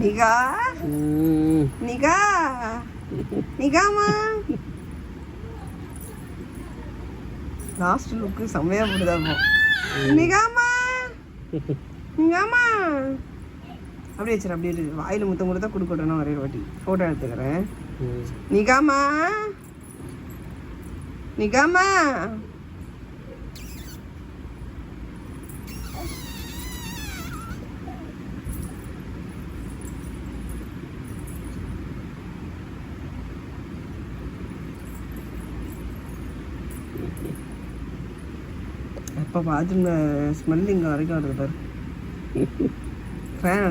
Nikah nikah நிகாமா last லுக்கு செம்மையா போடுதாமோ. நிகாமா நிகாமா அப்படியே வச்சிரு, அப்படியே இரு. வாயில் முத்த முறை தான் கொடுக்கணும். ஒரே வாட்டி ஃபோட்டோ எடுத்துக்கிறேன். நிகாமா நிகாமா அப்போ பாத்ரூமில் ஸ்மெல் இங்கே வரைக்கும் வருது பாரு. ஃபேன்